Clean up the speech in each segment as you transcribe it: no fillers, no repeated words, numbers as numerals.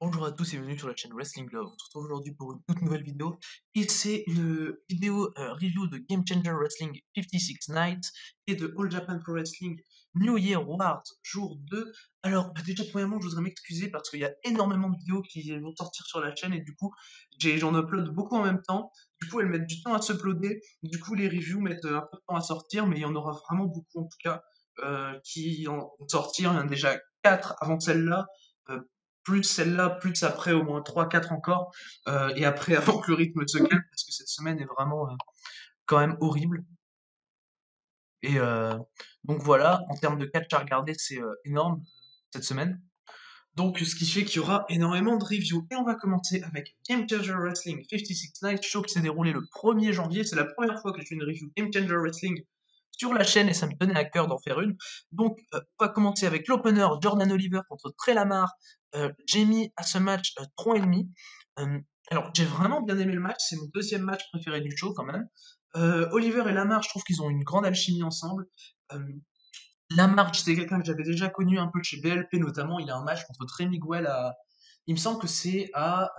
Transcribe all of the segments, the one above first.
Bonjour à tous et bienvenue sur la chaîne Wrestling Love. On se retrouve aujourd'hui pour une toute nouvelle vidéo. Et c'est une vidéo review de Game Changer Wrestling 56 Nights et de All Japan Pro Wrestling New Year Wars jour 2. Alors, déjà, premièrement, je voudrais m'excuser parce qu'il y a énormément de vidéos qui vont sortir sur la chaîne et du coup, j'en upload beaucoup en même temps. Du coup, elles mettent du temps à s'uploader. Du coup, les reviews mettent un peu de temps à sortir, mais il y en aura vraiment beaucoup en tout cas qui vont sortir. Il y en a déjà 4 avant celle-là. Euh, plus celle-là, plus après au moins trois quatre encore, et après avant que le rythme se calme, parce que cette semaine est vraiment quand même horrible. Et donc voilà, en termes de catch à regarder, c'est énorme cette semaine. Donc ce qui fait qu'il y aura énormément de reviews. Et on va commencer avec Game Changer Wrestling 56 Nights Show qui s'est déroulé le 1er janvier. C'est la première fois que je fais une review Game Changer Wrestling sur la chaîne et ça me tenait à cœur d'en faire une. Donc on va commencer avec l'opener Jordan Oliver contre Trey Lamar. J'ai mis à ce match 3,5. Alors j'ai vraiment bien aimé le match, c'est mon deuxième match préféré du show quand même. Oliver et Lamar, je trouve qu'ils ont une grande alchimie ensemble. Euh, Lamar, c'est quelqu'un que j'avais déjà connu un peu de chez BLP notamment. Il a un match contre Trey Miguel à. Il me semble que c'est à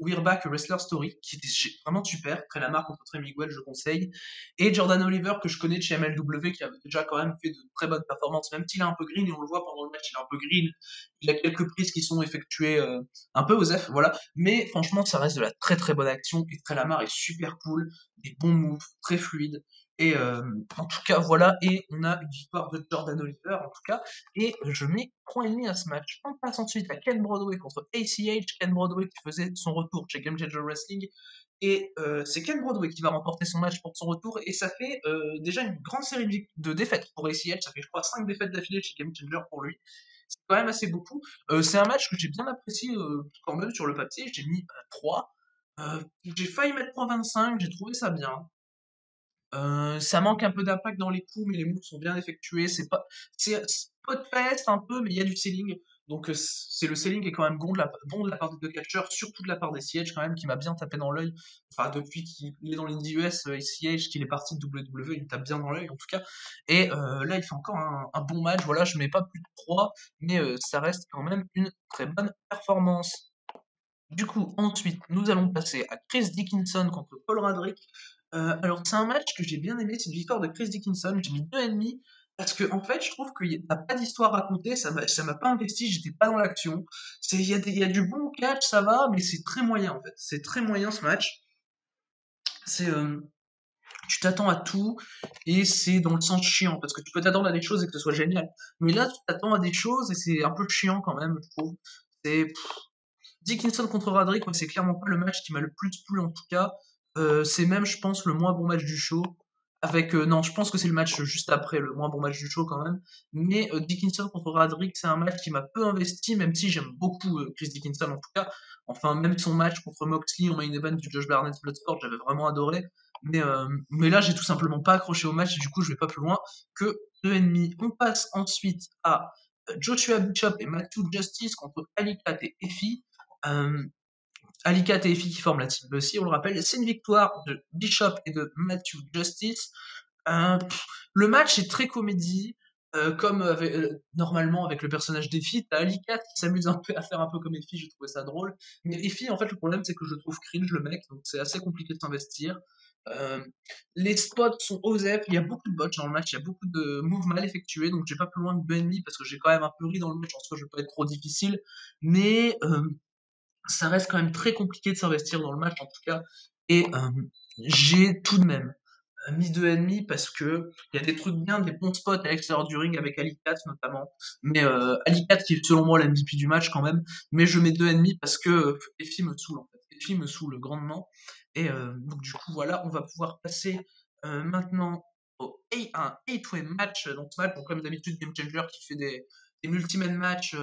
We're Back Wrestler Story, qui était vraiment super. Trey Lamar contre Trey Miguel, je conseille. Et Jordan Oliver, que je connais de chez MLW, qui a déjà quand même fait de très bonnes performances, même s'il est un peu green, et on le voit pendant le match, il est un peu green. Il a quelques prises qui sont effectuées un peu aux F, voilà. Mais franchement, ça reste de la très très bonne action. Et Trey Lamar est super cool, des bons moves, très fluides. Et en tout cas, voilà, et on a une victoire de Jordan Oliver, en tout cas, et je mets 3,5 à ce match. On passe ensuite à Ken Broadway contre ACH, Ken Broadway qui faisait son retour chez Game Changer Wrestling, et c'est Ken Broadway qui va remporter son match pour son retour, et ça fait déjà une grande série de défaites pour ACH, ça fait je crois 5 défaites d'affilée chez Game Changer pour lui, c'est quand même assez beaucoup. C'est un match que j'ai bien apprécié quand même sur le papier, j'ai mis 3. J'ai failli mettre 3,25, j'ai trouvé ça bien. Ça manque un peu d'impact dans les coups, mais les moves sont bien effectués. C'est Podfest un peu, mais il y a du selling. Donc c'est le selling qui est quand même bon de la part des deux catcheurs, surtout de la part des CH quand même, qui m'a bien tapé dans l'œil. Enfin, depuis qu'il est dans l'Indie US, CH, qu'il est parti de WWE, il me tape bien dans l'œil en tout cas. Et là, il fait encore un bon match. Voilà, je mets pas plus de 3, mais ça reste quand même une très bonne performance. Du coup, ensuite, nous allons passer à Chris Dickinson contre Paul Radrick. Alors, c'est un match que j'ai bien aimé, c'est une victoire de Chris Dickinson. J'ai mis 2,5 parce que, en fait, je trouve qu'il n'y a pas d'histoire racontée, ça m'a pas investi, j'étais pas dans l'action. Il y a du bon catch, ça va, mais c'est très moyen en fait. C'est très moyen ce match. C'est, tu t'attends à tout et c'est dans le sens chiant parce que tu peux t'attendre à des choses et que ce soit génial. Mais là, tu t'attends à des choses et c'est un peu chiant quand même, je trouve. C'est Dickinson contre Radrick, ouais, c'est clairement pas le match qui m'a le plus plu en tout cas. C'est même, je pense, le moins bon match du show. Avec non, je pense que c'est le match juste après, le moins bon match du show quand même. Mais Dickinson contre Radrick, c'est un match qui m'a peu investi, même si j'aime beaucoup Chris Dickinson en tout cas. Enfin, même son match contre Moxley en main event du Josh Barnett Bloodsport, j'avais vraiment adoré. Mais là, j'ai tout simplement pas accroché au match et du coup, je vais pas plus loin que 2,5. On passe ensuite à Joshua Bishop et Matthew Justice contre Alicat et Effie. Euh, Alicat et Effie qui forment la team Bussy, on le rappelle, c'est une victoire de Bishop et de Matthew Justice. Le match est très comédie, comme normalement avec le personnage d'Effie. T'as Alicat qui s'amuse un peu à faire un peu comme Effie, j'ai trouvé ça drôle. Mais Effie, en fait, le problème c'est que je le trouve cringe le mec, donc c'est assez compliqué de s'investir. Euh, les spots sont OZEP, il y a beaucoup de bots dans le match, il y a beaucoup de moves mal effectués, donc j'ai pas plus loin que 2,5 parce que j'ai quand même un peu ri dans le match, en soi je vais pas être trop difficile, mais ça reste quand même très compliqué de s'investir dans le match en tout cas. Et j'ai tout de même mis 2,5 parce que il y a des trucs bien, des bons spots à l'extérieur du ring avec Alicat notamment. Mais Alicat qui est selon moi l'MVP du match quand même. Mais je mets 2,5 parce que Effie me saoule en fait. Effie me saoule grandement. Et donc du coup voilà, on va pouvoir passer maintenant un 8-way match. Donc ce match, bon, comme d'habitude, Game Changer qui fait des multi-man matchs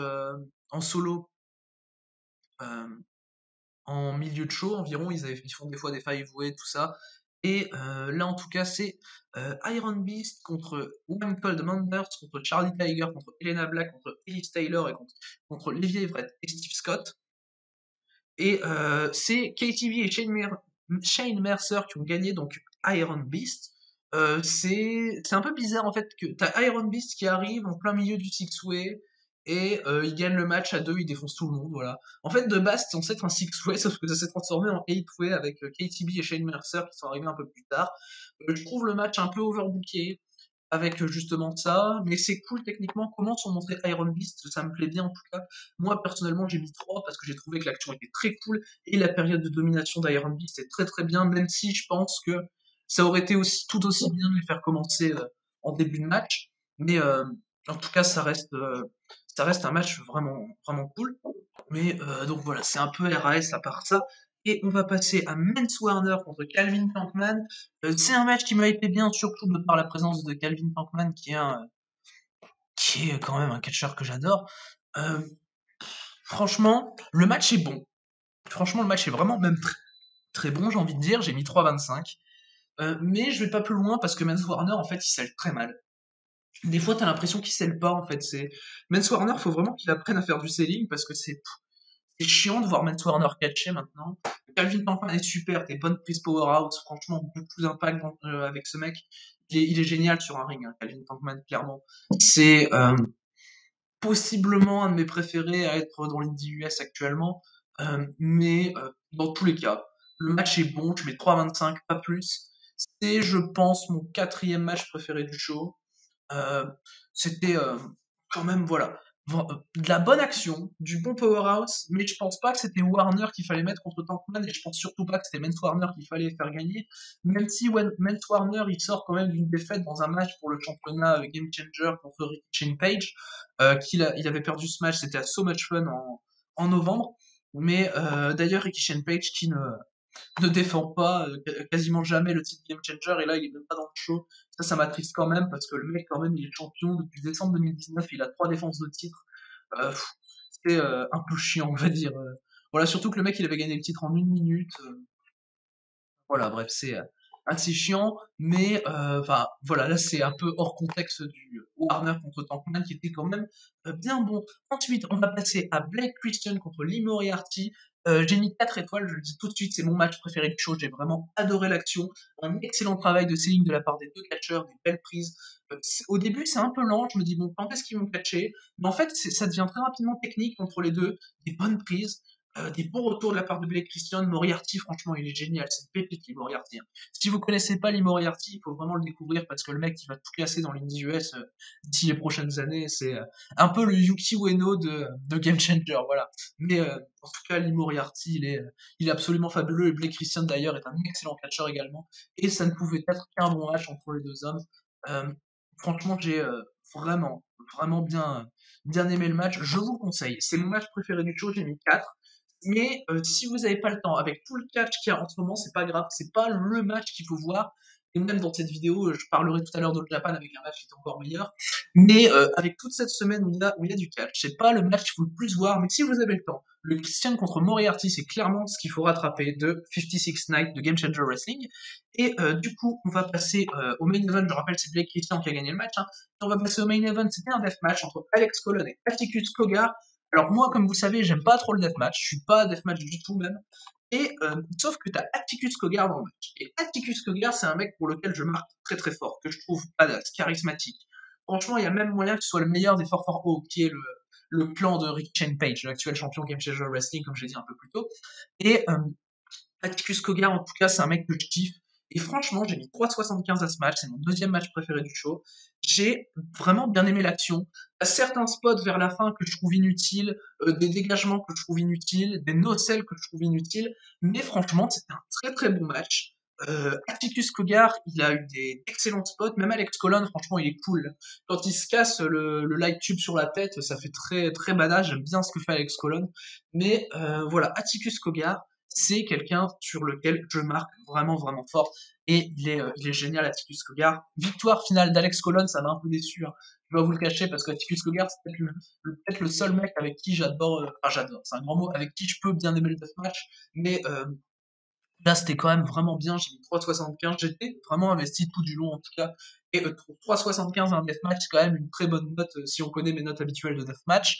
en solo. Euh, en milieu de show environ, ils font des fois des five-way, tout ça. Et là, en tout cas, c'est Iron Beast contre One Cold Manders, contre Charlie Tiger, contre Elena Black, contre Elise Taylor et contre Levi Everett et Steve Scott. Et c'est KTV et Shane Mercer qui ont gagné donc Iron Beast. C'est un peu bizarre en fait que t'as Iron Beast qui arrive en plein milieu du six-way et ils gagnent le match à deux, ils défoncent tout le monde, voilà. En fait, de base, c'était censé être un six-way, sauf que ça s'est transformé en eight-way avec KTB et Shane Mercer qui sont arrivés un peu plus tard. Je trouve le match un peu overbooké avec justement ça, mais c'est cool techniquement. Comment sont montrés Iron Beast, ça me plaît bien en tout cas. Moi, personnellement, j'ai mis 3 parce que j'ai trouvé que l'action était très cool et la période de domination d'Iron Beast est très très bien, même si je pense que ça aurait été aussi tout aussi bien de les faire commencer en début de match. Mais en tout cas, ça reste un match vraiment, vraiment cool. Mais donc voilà, c'est un peu RAS à part ça. Et on va passer à Mance Warner contre Calvin Tankman. C'est un match qui m'a été bien, surtout de par la présence de Calvin Tankman, qui est quand même un catcheur que j'adore. Euh, Franchement, le match est bon. Franchement, le match est vraiment même très bon, j'ai envie de dire. J'ai mis 3,25. Mais je vais pas plus loin parce que Mance Warner, en fait, il scelle très mal. Des fois, t'as l'impression qu'il scelle pas, en fait. Mance Warner, faut vraiment qu'il apprenne à faire du selling parce que c'est chiant de voir Matt Warner catcher maintenant. Calvin Tankman est super, des bonnes prises power-out, franchement, beaucoup d'impact avec ce mec. Il est génial sur un ring, hein, Calvin Tankman, clairement. C'est possiblement un de mes préférés à être dans l'Indie US actuellement, mais dans tous les cas, le match est bon, je mets 3,25, pas plus. C'est, je pense, mon quatrième match préféré du show. Euh, C'était quand même, voilà, de la bonne action, du bon powerhouse, mais je pense pas que c'était Warner qu'il fallait mettre contre Tankman, et je pense surtout pas que c'était Mance Warner qu'il fallait faire gagner, même si Mance Warner il sort quand même d'une défaite dans un match pour le championnat Game Changer contre Ricky Shane Page, il avait perdu ce match, c'était à So Much Fun en novembre, mais d'ailleurs Ricky Shane Page qui ne défend pas quasiment jamais le titre Game Changer et là il est même pas dans le show. Ça m'attriste quand même parce que le mec quand même il est champion depuis décembre 2019, il a 3 défenses de titre. C'est un peu chiant on va dire. Voilà, surtout que le mec il avait gagné le titre en 1 minute. Voilà, bref, c'est assez chiant, mais enfin voilà, là c'est un peu hors contexte du Warner contre Tankman qui était quand même bien bon. Ensuite, on va passer à Blake Christian contre Lee Moriarty. J'ai mis 4 étoiles, je le dis tout de suite, c'est mon match préféré du show, j'ai vraiment adoré l'action. Un excellent travail de selling de la part des deux catcheurs, des belles prises. Au début, c'est un peu lent, je me dis bon, quand est-ce qu'ils vont catcher? Mais en fait, ça devient très rapidement technique entre les deux, des bonnes prises. Des bons retours de la part de Blake Christian. Moriarty, franchement, il est génial. C'est une pépite, Lee Moriarty, hein. Si vous connaissez pas Lee Moriarty, il faut vraiment le découvrir parce que le mec, il va tout casser dans l'Indie US d'ici les prochaines années. C'est un peu le Yuki Ueno de Game Changer, voilà. Mais en tout cas, Lee Moriarty, il est absolument fabuleux. Et Blake Christian, d'ailleurs, est un excellent catcheur également. Et ça ne pouvait être qu'un bon match entre les deux hommes. Euh, Franchement, j'ai vraiment, vraiment bien aimé le match. Je vous conseille. C'est mon match préféré du show. J'ai mis 4. Mais si vous n'avez pas le temps, avec tout le catch qu'il y a en ce moment, c'est pas grave, c'est pas le match qu'il faut voir. Et même dans cette vidéo, je parlerai tout à l'heure de Japan avec un match qui est encore meilleur. Mais avec toute cette semaine où il y a du catch, c'est pas le match qu'il faut le plus voir. Mais si vous avez le temps, le Christian contre Moriarty, c'est clairement ce qu'il faut rattraper de 56 Night de Game Changer Wrestling. Et du coup, on va passer au main event. Je rappelle, c'est Blake Christian qui a gagné le match, hein. On va passer au main event. C'était un deathmatch entre Alex Colon et Atticus Cogar. Alors moi, comme vous savez, j'aime pas trop le deathmatch, je suis pas deathmatch du tout même. Et sauf que t'as Atticus Cogar dans le match. Et Atticus Cogar, c'est un mec pour lequel je marque très très fort, que je trouve badass, charismatique. Franchement, il y a même moyen que ce soit le meilleur des 440, qui est le clan de Rick Shane Page, l'actuel champion Game Changer Wrestling, comme j'ai dit un peu plus tôt. Et Atticus Cogar, en tout cas, c'est un mec que je kiffe. Et franchement, j'ai mis 3,75 à ce match, c'est mon deuxième match préféré du show. J'ai vraiment bien aimé l'action. À certains spots vers la fin que je trouve inutiles, des dégagements que je trouve inutiles, des nocelles que je trouve inutiles, mais franchement, c'était un très très bon match. Atticus Cogar, il a eu des excellents spots, même Alex Colon, franchement, il est cool. Quand il se casse le light tube sur la tête, ça fait très très badass, j'aime bien ce que fait Alex Colon. Mais voilà, Atticus Cogar, c'est quelqu'un sur lequel je marque vraiment vraiment fort et il est génial Atticus Cogar. Victoire finale d'Alex Colon, ça m'a un peu déçu, hein. Je dois vous le cacher parce que Atticus Cogar c'est peut-être le seul mec avec qui j'adore, enfin j'adore, c'est un grand mot, avec qui je peux bien aimer le deathmatch, mais là c'était quand même vraiment bien, j'ai mis 3,75, j'étais vraiment investi tout du long en tout cas, et 3,75 un deathmatch c'est quand même une très bonne note si on connaît mes notes habituelles de deathmatch.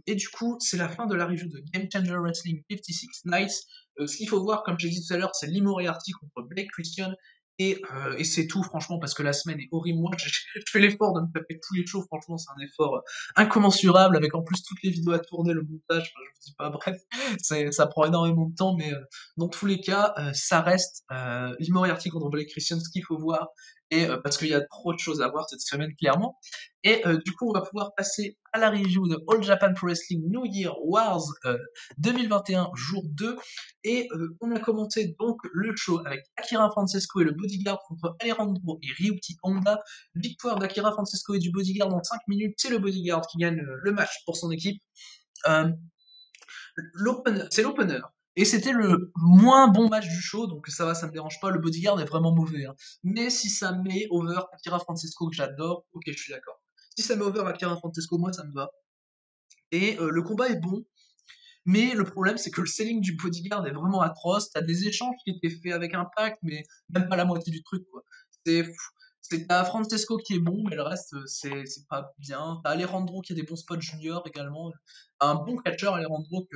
Et du coup, c'est la fin de la review de Game Changer Wrestling 56 Nights. Ce qu'il faut voir, comme j'ai dit tout à l'heure, c'est Lee Moriarty contre Blake Christian. Et c'est tout franchement parce que la semaine est horrible. Moi, je fais l'effort de me taper tous les shows, franchement, c'est un effort incommensurable avec en plus toutes les vidéos à tourner, le montage, enfin, je vous dis pas, bref, ça prend énormément de temps, mais dans tous les cas, ça reste Lee Moriarty contre Blake Christian, ce qu'il faut voir, et parce qu'il y a trop de choses à voir cette semaine, clairement. Et du coup, on va pouvoir passer à la review de All Japan Pro Wrestling New Year Wars 2021, jour 2. Et on a commenté donc le show avec Akira Francesco et le Bodyguard contre Alejandro et Ryuki Honda. Victoire d'Akira Francesco et du Bodyguard en 5 minutes. C'est le Bodyguard qui gagne le match pour son équipe. Euh, c'est l'opener. Et c'était le moins bon match du show, donc ça va, ça me dérange pas. Le Bodyguard est vraiment mauvais, hein. Mais si ça met over Akira Francesco que j'adore, ok, je suis d'accord. Si ça met over Akira Francesco, moi ça me va. Et le combat est bon, mais le problème, c'est que le selling du Bodyguard est vraiment atroce. T'as des échanges qui étaient faits avec Impact, mais même pas la moitié du truc, quoi. C'est, t'as Francesco qui est bon, mais le reste, c'est pas bien. T'as Alejandro qui a des bons spots juniors également. Un bon catcheur, Alejandro,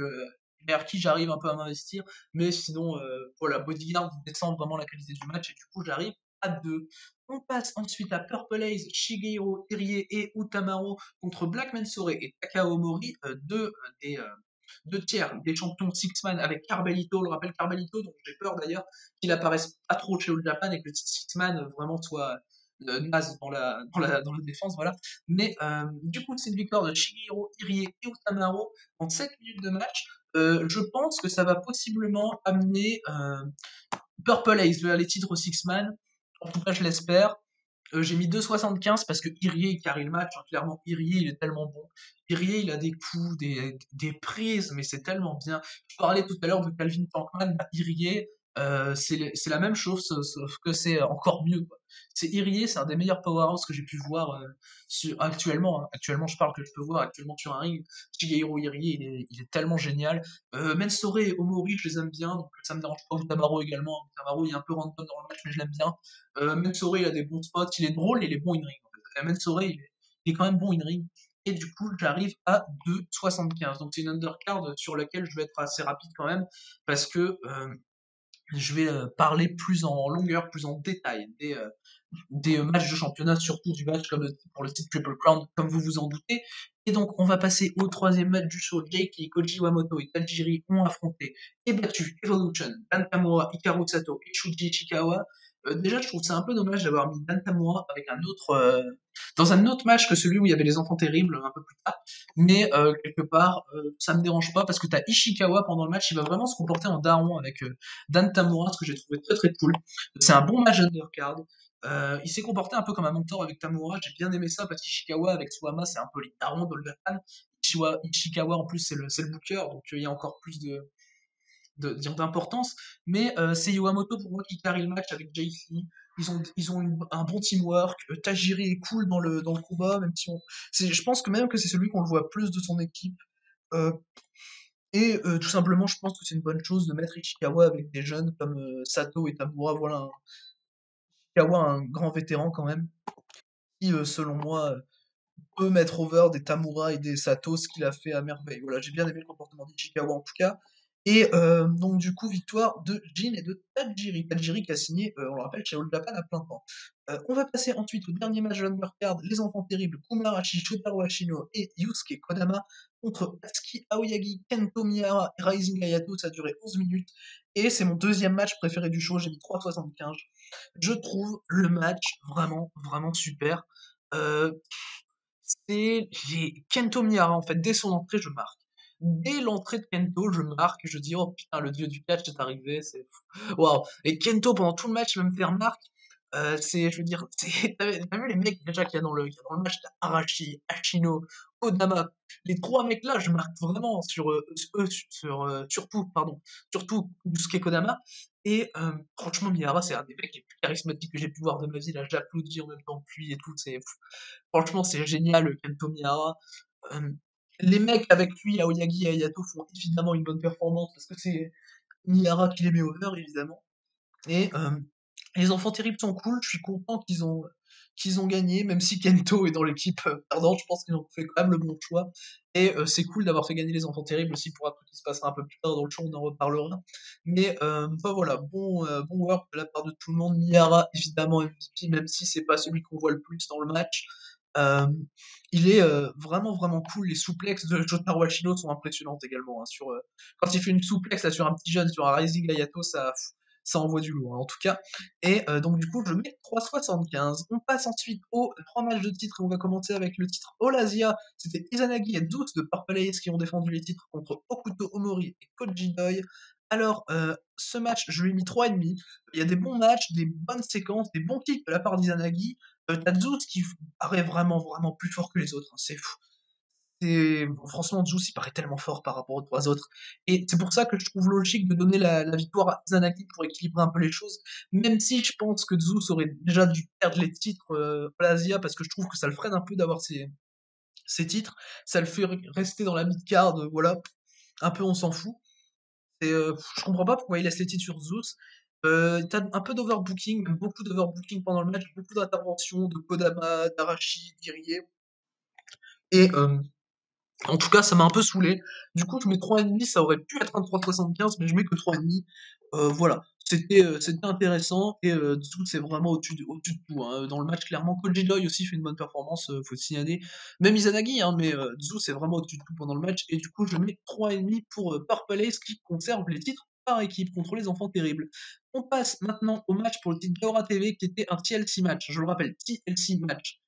vers qui j'arrive un peu à m'investir. Mais sinon, voilà, Bodyguard descend vraiment la qualité du match, et du coup, j'arrive à 2. On passe ensuite à Purple Haze, Shigeru Irie et Utamaro contre Black Mensore et Takao Mori, deux tiers des champions Six-Man avec Carmelito. On le rappelle, Carmelito, dont j'ai peur d'ailleurs qu'il apparaisse pas trop chez All Japan et que le Six-Man vraiment soit naze dans la défense, voilà. Mais du coup, c'est une victoire de Shigeru Irie et Utamaro en 7 minutes de match. Je pense que ça va possiblement amener Purple Haze vers les titres Six-Man. En tout cas, je l'espère. J'ai mis 2,75 parce que Irie il carry le match, hein. Clairement, Irie il est tellement bon. Irie il a des coups, des prises, mais c'est tellement bien. Je parlais tout à l'heure de Calvin Tankman, bah, Irie, c'est la même chose, sauf que c'est encore mieux, quoi. C'est Irie, c'est un des meilleurs powerhouse que j'ai pu voir actuellement, hein. Actuellement, je parle que je peux voir actuellement sur un ring. Shigeru Irie, il est tellement génial. Mensore et Omori, je les aime bien, donc ça me dérange pas. Utamaro également. Utamaro, il est un peu random dans le match, mais je l'aime bien. Mensore, il a des bons spots, il est drôle et il est bon in-ring. En fait. Mensore, il est quand même bon in-ring. Et du coup, j'arrive à 2,75. Donc c'est une undercard sur laquelle je vais être assez rapide quand même, parce que je vais parler plus en longueur, plus en détail des matchs de championnat, surtout du match comme pour le titre Triple Crown, comme vous vous en doutez. Et donc, on va passer au troisième match du show. Jake Lee, Koji Wamoto et Tajiri ont affronté et battu Evolution, Dan Tamura, Hikaru Sato et Shuji Ishikawa. Déjà, je trouve c'est un peu dommage d'avoir mis Dan Tamura avec dans un autre match que celui où il y avait les enfants terribles un peu plus tard. Mais quelque part, ça me dérange pas parce que t'as Ishikawa pendant le match, il va vraiment se comporter en daron avec Dan Tamura, ce que j'ai trouvé très très cool. C'est un bon match undercard. Il s'est comporté un peu comme un mentor avec Tamura, j'ai bien aimé ça parce qu'Ishikawa avec Suwama c'est un peu les darons de Japan. Ishikawa en plus c'est le booker, donc il y a encore plus d'importance. Mais c'est Yoamoto pour moi qui carry le match avec Jake Lee. Ils ont un bon teamwork. Tajiri est cool dans le combat, même si je pense que même que c'est celui qu'on le voit plus de son équipe. Euh, et tout simplement, je pense que c'est une bonne chose de mettre Ishikawa avec des jeunes comme Sato et Tamura. Voilà, Ishikawa, un grand vétéran quand même, qui, selon moi, peut mettre over des Tamura et des Sato, ce qu'il a fait à merveille. Voilà, j'ai bien aimé le comportement d'Ichikawa en tout cas. Et donc du coup, victoire de Jin et de Tajiri. Tajiri qui a signé, on le rappelle, chez All Japan à plein temps. On va passer ensuite au dernier match de l'Undercard, les enfants terribles, Kumarashi, Shotaro Ashino et Yusuke Kodama contre Atsuki Aoyagi, Kento Miyara et Rising Hayato, ça a duré 11 minutes. Et c'est mon deuxième match préféré du show, j'ai mis 3,75. Je trouve le match vraiment, vraiment super. Euh, j'ai Kento Miyara en fait, dès son entrée, je marque. Dès l'entrée de Kento, je marque, je dis oh putain, le dieu du catch est arrivé, c'est waouh. Et Kento pendant tout le match, il va me faire marque. Je veux dire, t'as vu les mecs déjà qu'il y a dans le match, t'as Arashi, Ashino, Kodama, les trois mecs là, je marque vraiment sur eux, surtout, pardon, surtout Yusuke Kodama. Et franchement, Miyara, c'est un des mecs les plus charismatiques que j'ai pu voir de ma vie. Là, j'applaudis en même temps que lui et tout. Franchement, c'est génial, Kento Miyara. Euh, les mecs avec lui, Aoyagi et Ayato, font évidemment une bonne performance parce que c'est Miyara qui les met over, évidemment. Et les enfants terribles sont cool, je suis content qu'ils ont qu'ils ont gagné, même si Kento est dans l'équipe perdante, je pense qu'ils ont fait quand même le bon choix. Et c'est cool d'avoir fait gagner les enfants terribles aussi pour un truc qui se passera un peu plus tard dans le show, on en reparlera. Mais enfin voilà, bon work de la part de tout le monde. Miara, évidemment MVP, même si c'est pas celui qu'on voit le plus dans le match. Euh, il est vraiment vraiment cool. Les souplexes de Jotaro Hashino sont impressionnantes également, hein, quand il fait une souplex là, sur un petit jeune, sur un Rising Hayato, ça envoie du lourd, hein, en tout cas. Et donc du coup, je mets 3,75. On passe ensuite aux 3 matchs de titre et on va commencer avec le titre All Asia. C'était Izanagi et Zeus de Purple Ace qui ont défendu les titres contre Okuto Omori et Koji Doi. Alors, ce match, je lui ai mis 3,5. Il y a des bons matchs, des bonnes séquences, des bons kicks de la part d'Izanagi. T'as Zeus qui paraît vraiment, vraiment plus fort que les autres, hein, c'est fou. Franchement, Zeus, il paraît tellement fort par rapport aux 3 autres. Et c'est pour ça que je trouve logique de donner la victoire à Izanagi pour équilibrer un peu les choses. Même si je pense que Zeus aurait déjà dû perdre les titres à l'Asia, parce que je trouve que ça le freine un peu d'avoir ses titres. Ça le fait rester dans la mid-card, voilà. Un peu, on s'en fout. Je comprends pas pourquoi il laisse les titres sur Zeus. T'as un peu d'overbooking, même beaucoup d'overbooking pendant le match, beaucoup d'interventions de Kodama, d'Arashi, d'Irie. Et en tout cas, ça m'a un peu saoulé. Du coup, je mets 3,5, ça aurait pu être un 3,75, mais je mets que 3,5. Voilà, c'était intéressant, et Zeus c'est vraiment au-dessus de tout, hein. Dans le match, clairement, Koji Doi aussi fait une bonne performance, faut le signaler. Même Izanagi, hein, mais Zeus c'est vraiment au-dessus de tout pendant le match, et du coup, je mets 3,5 pour Purple Ace qui conserve les titres par équipe contre les enfants terribles. On passe maintenant au match pour le titre Gaora TV qui était un TLC match. Je le rappelle, TLC match.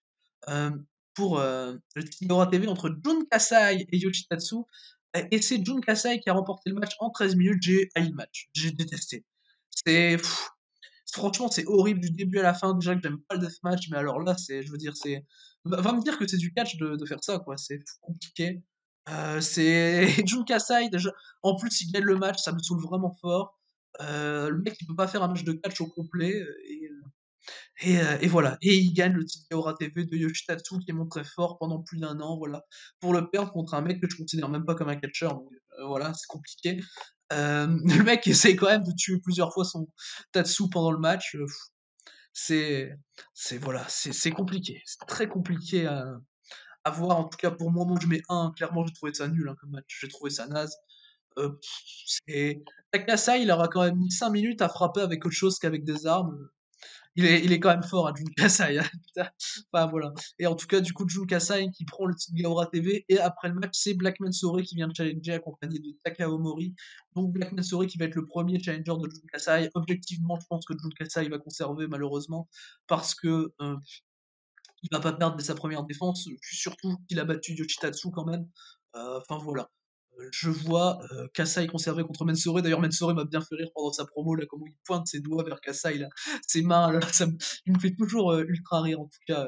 Euh, pour le Tigora TV entre Jun Kasai et Yoshitatsu. Et c'est Jun Kasai qui a remporté le match en 13 minutes. J'ai haï le match. J'ai détesté. C'est. Franchement, c'est horrible du début à la fin. Déjà que j'aime pas le deathmatch, mais alors là, je veux dire, Va me dire que c'est du catch de faire ça, quoi. C'est compliqué. C'est Jun Kasai, déjà. En plus, il gagne le match, ça me saoule vraiment fort. Le mec, il peut pas faire un match de catch au complet. Et voilà, et il gagne le titre Gaora TV de Yoshitatsu qui est montré fort pendant plus d'1 an, voilà. Pour le perdre contre un mec que je considère même pas comme un catcheur, donc voilà, c'est compliqué. Le mec essaie quand même de tuer plusieurs fois son Tatsu pendant le match. C'est, voilà, c'est compliqué, c'est très compliqué à voir. En tout cas, pour moi, je mets 1. Clairement, j'ai trouvé ça nul, hein, comme match, j'ai trouvé ça naze. C'est Takasa, il aura quand même mis 5 minutes à frapper avec autre chose qu'avec des armes. Il est quand même fort, hein, Jun Kasai, hein, putain. Enfin, voilà. Et en tout cas, du coup, Jun Kasai qui prend le titre Gaora TV. Et après le match, c'est Black Mansore qui vient de challenger accompagné de Takao Mori. Donc Black Mansore qui va être le premier challenger de Jun Kasai. Objectivement, je pense que Jun Kasai va conserver malheureusement parce que il va pas perdre dès sa première défense. Puis surtout qu'il a battu Yoshitatsu quand même. Enfin voilà. Je vois Kasai conservé contre Mensore. D'ailleurs, Mensore m'a bien fait rire pendant sa promo, là, comment il pointe ses doigts vers Kasai, là, ses mains, là, il me fait toujours ultra rire, en tout cas.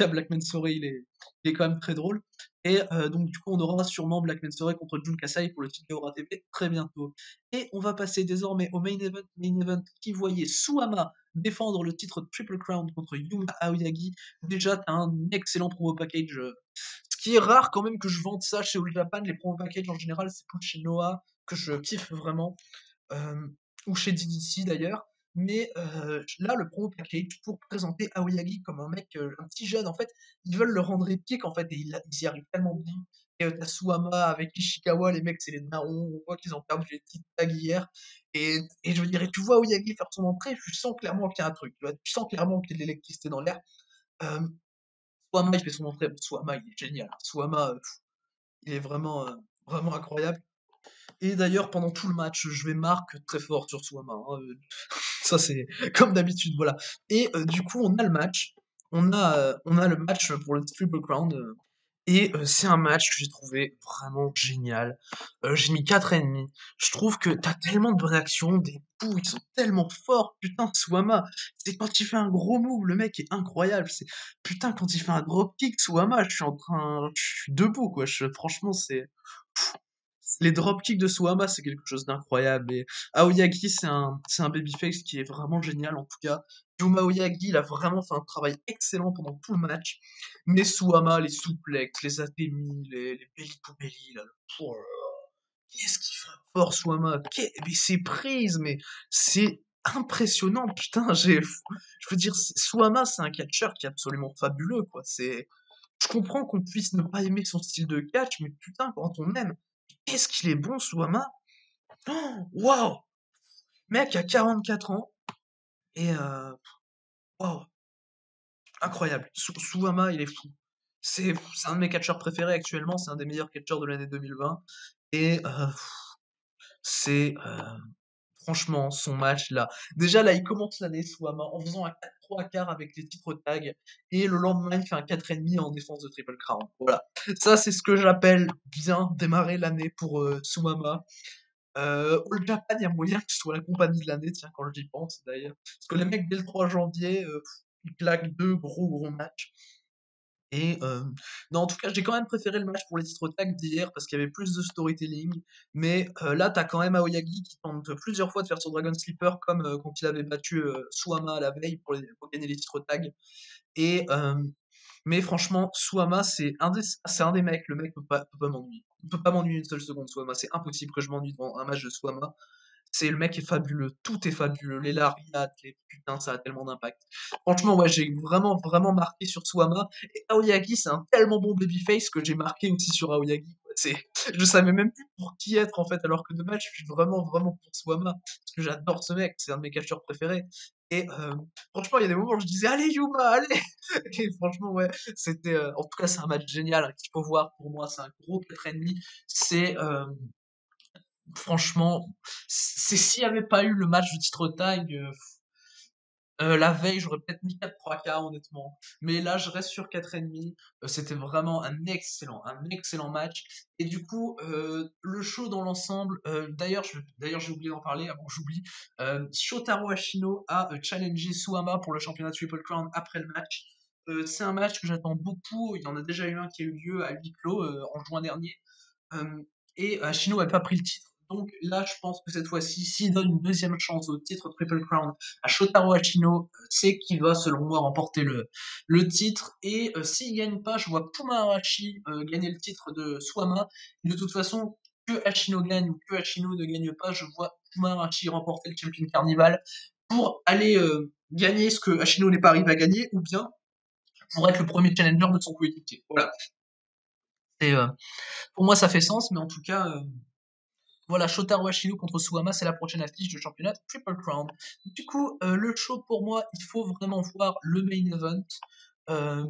Black Mensore, il est quand même très drôle. Et donc, du coup, on aura sûrement Black Mensore contre Jun Kasai pour le titre Gaora TV très bientôt. Et on va passer désormais au main event qui voyait Suwama défendre le titre Triple Crown contre Yuma Aoyagi. Déjà, t'as un excellent promo package. Ce qui est rare quand même que je vende ça chez All Japan, les promo packages en général, c'est plus chez Noah que je kiffe vraiment, euh, ou chez DDC d'ailleurs. Mais là, le promo package pour présenter Aoyagi comme un mec, un petit jeune, en fait, ils veulent le rendre épique en fait, et ils y arrivent tellement bien. Et t'as Suwama avec Ishikawa, les mecs, c'est les darons, on voit qu'ils ont perdu les petites tags hier. Et je veux dire, et tu vois Aoyagi faire son entrée, tu sens clairement qu'il y a un truc, tu sens clairement qu'il y a de l'électricité dans l'air. Euh, Suwama, il fait son entrée, Suwama, il est génial. Suwama, il est vraiment, vraiment incroyable. Et d'ailleurs, pendant tout le match, je vais marque très fort sur Suwama, hein, ça, c'est comme d'habitude, voilà. Et du coup, on a le match. On a le match pour le Triple Crown. Et c'est un match que j'ai trouvé vraiment génial. J'ai mis 4,5. Je trouve que t'as tellement de bonnes actions, des coups, ils sont tellement forts. Putain, Suwama, c'est quand il fait un gros move, le mec est incroyable. Putain, quand il fait un drop kick, Suwama, je suis debout, quoi. Franchement, les dropkicks de Suwama, c'est quelque chose d'incroyable. Et Aoyagi, c'est un babyface qui est vraiment génial, en tout cas. Yuma Aoyagi, il a vraiment fait un travail excellent pendant tout le match. Mais Suwama, les souplex, les atemi, les belly to belly, là, oh là là, qu'est-ce qu'il frappe fort, Suwama. Mais ses prises, mais c'est impressionnant, putain, je veux dire, Suama, c'est un catcheur qui est absolument fabuleux, quoi. Je comprends qu'on puisse ne pas aimer son style de catch, mais putain, quand on aime, qu'est-ce qu'il est bon, Suama. Oh, waouh! Mec a 44 ans, et waouh, incroyable. Suama, il est fou. C'est un de mes catcheurs préférés actuellement, c'est un des meilleurs catcheurs de l'année 2020, et c'est franchement, son match là. Déjà là, il commence l'année Suama en faisant un 4-3 quart avec les titres tag, et le lendemain, il fait un 4,5 en défense de Triple Crown. Voilà. Ça, c'est ce que j'appelle bien démarrer l'année pour Suama. All Japan, il y a moyen que ce soit la compagnie de l'année, tiens, quand j'y pense d'ailleurs. Parce que les mecs, dès le 3 janvier, ils claquent deux gros matchs. Et non, en tout cas, j'ai quand même préféré le match pour les titres tag d'hier parce qu'il y avait plus de storytelling. Mais là, t'as quand même Aoyagi qui tente plusieurs fois de faire son Dragon Sleeper comme quand il avait battu Suama la veille pour gagner les titres tag. Et mais franchement, Suama, c'est un des mecs. Le mec peut pas m'ennuyer. Il peut pas m'ennuyer une seule seconde, Suama. C'est impossible que je m'ennuie devant un match de Suama. Le mec est fabuleux, tout est fabuleux, les lariats, les putains, ça a tellement d'impact. Franchement, ouais, j'ai vraiment, vraiment marqué sur Suama. Et Aoyagi, c'est un tellement bon babyface que j'ai marqué aussi sur Aoyagi. Je savais même plus pour qui être en fait, alors que de base, je suis vraiment, vraiment pour Suama. Parce que j'adore ce mec, c'est un de mes catcheurs préférés. Et franchement, il y a des moments où je disais, allez Yuma, allez! Et franchement, ouais, en tout cas, c'est un match génial hein, qu'il faut voir pour moi. C'est un gros 4,5. C'est, franchement, c'est s'il n'y avait pas eu le match de titre tag, la veille, j'aurais peut-être mis 4-3K honnêtement. Mais là, je reste sur 4,5. C'était vraiment un excellent match. Et du coup, le show dans l'ensemble, d'ailleurs, j'ai oublié d'en parler avant que j'oublie. Shotaro Ashino a challengé Suama pour le championnat Triple Crown après le match. C'est un match que j'attends beaucoup. Il y en a déjà eu un qui a eu lieu à huis clos en juin dernier. Euh, et Ashino n'avait pas pris le titre. Donc là, je pense que cette fois-ci, s'il donne une deuxième chance au titre Triple Crown à Shotaro Ashino, c'est qu'il va, selon moi, remporter le titre. Et s'il gagne pas, je vois Puma Arashi gagner le titre de Suama. De toute façon, que Ashino gagne ou que Ashino ne gagne pas, je vois Puma Arashi remporter le Champion Carnival pour aller gagner ce que Ashino n'est pas arrivé à gagner, ou bien pour être le premier challenger de son coéquipier. Voilà. Et, pour moi, ça fait sens, mais en tout cas, voilà, Shotaro Ashino contre Suama, c'est la prochaine affiche de championnat Triple Crown. Du coup, le show pour moi, il faut vraiment voir le main event. Euh,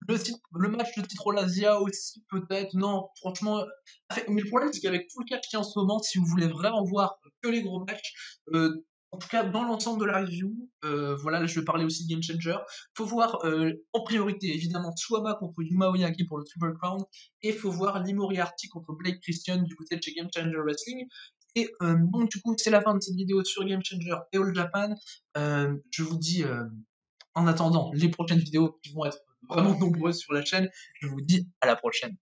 le match de titre All Asia aussi, peut-être. Non, franchement. Mais le problème, c'est qu'avec tout le catch qui est en ce moment, si vous voulez vraiment voir que les gros matchs, en tout cas dans l'ensemble de la review, voilà, là je vais parler aussi de Game Changer. Faut voir en priorité, évidemment, Suama contre Yuma Oyagi pour le Triple Crown, et faut voir Lee Moriarty contre Blake Christian du côté de chez Game Changer Wrestling. Et donc, du coup, c'est la fin de cette vidéo sur Game Changer et All Japan. Je vous dis en attendant les prochaines vidéos qui vont être vraiment nombreuses sur la chaîne, je vous dis à la prochaine.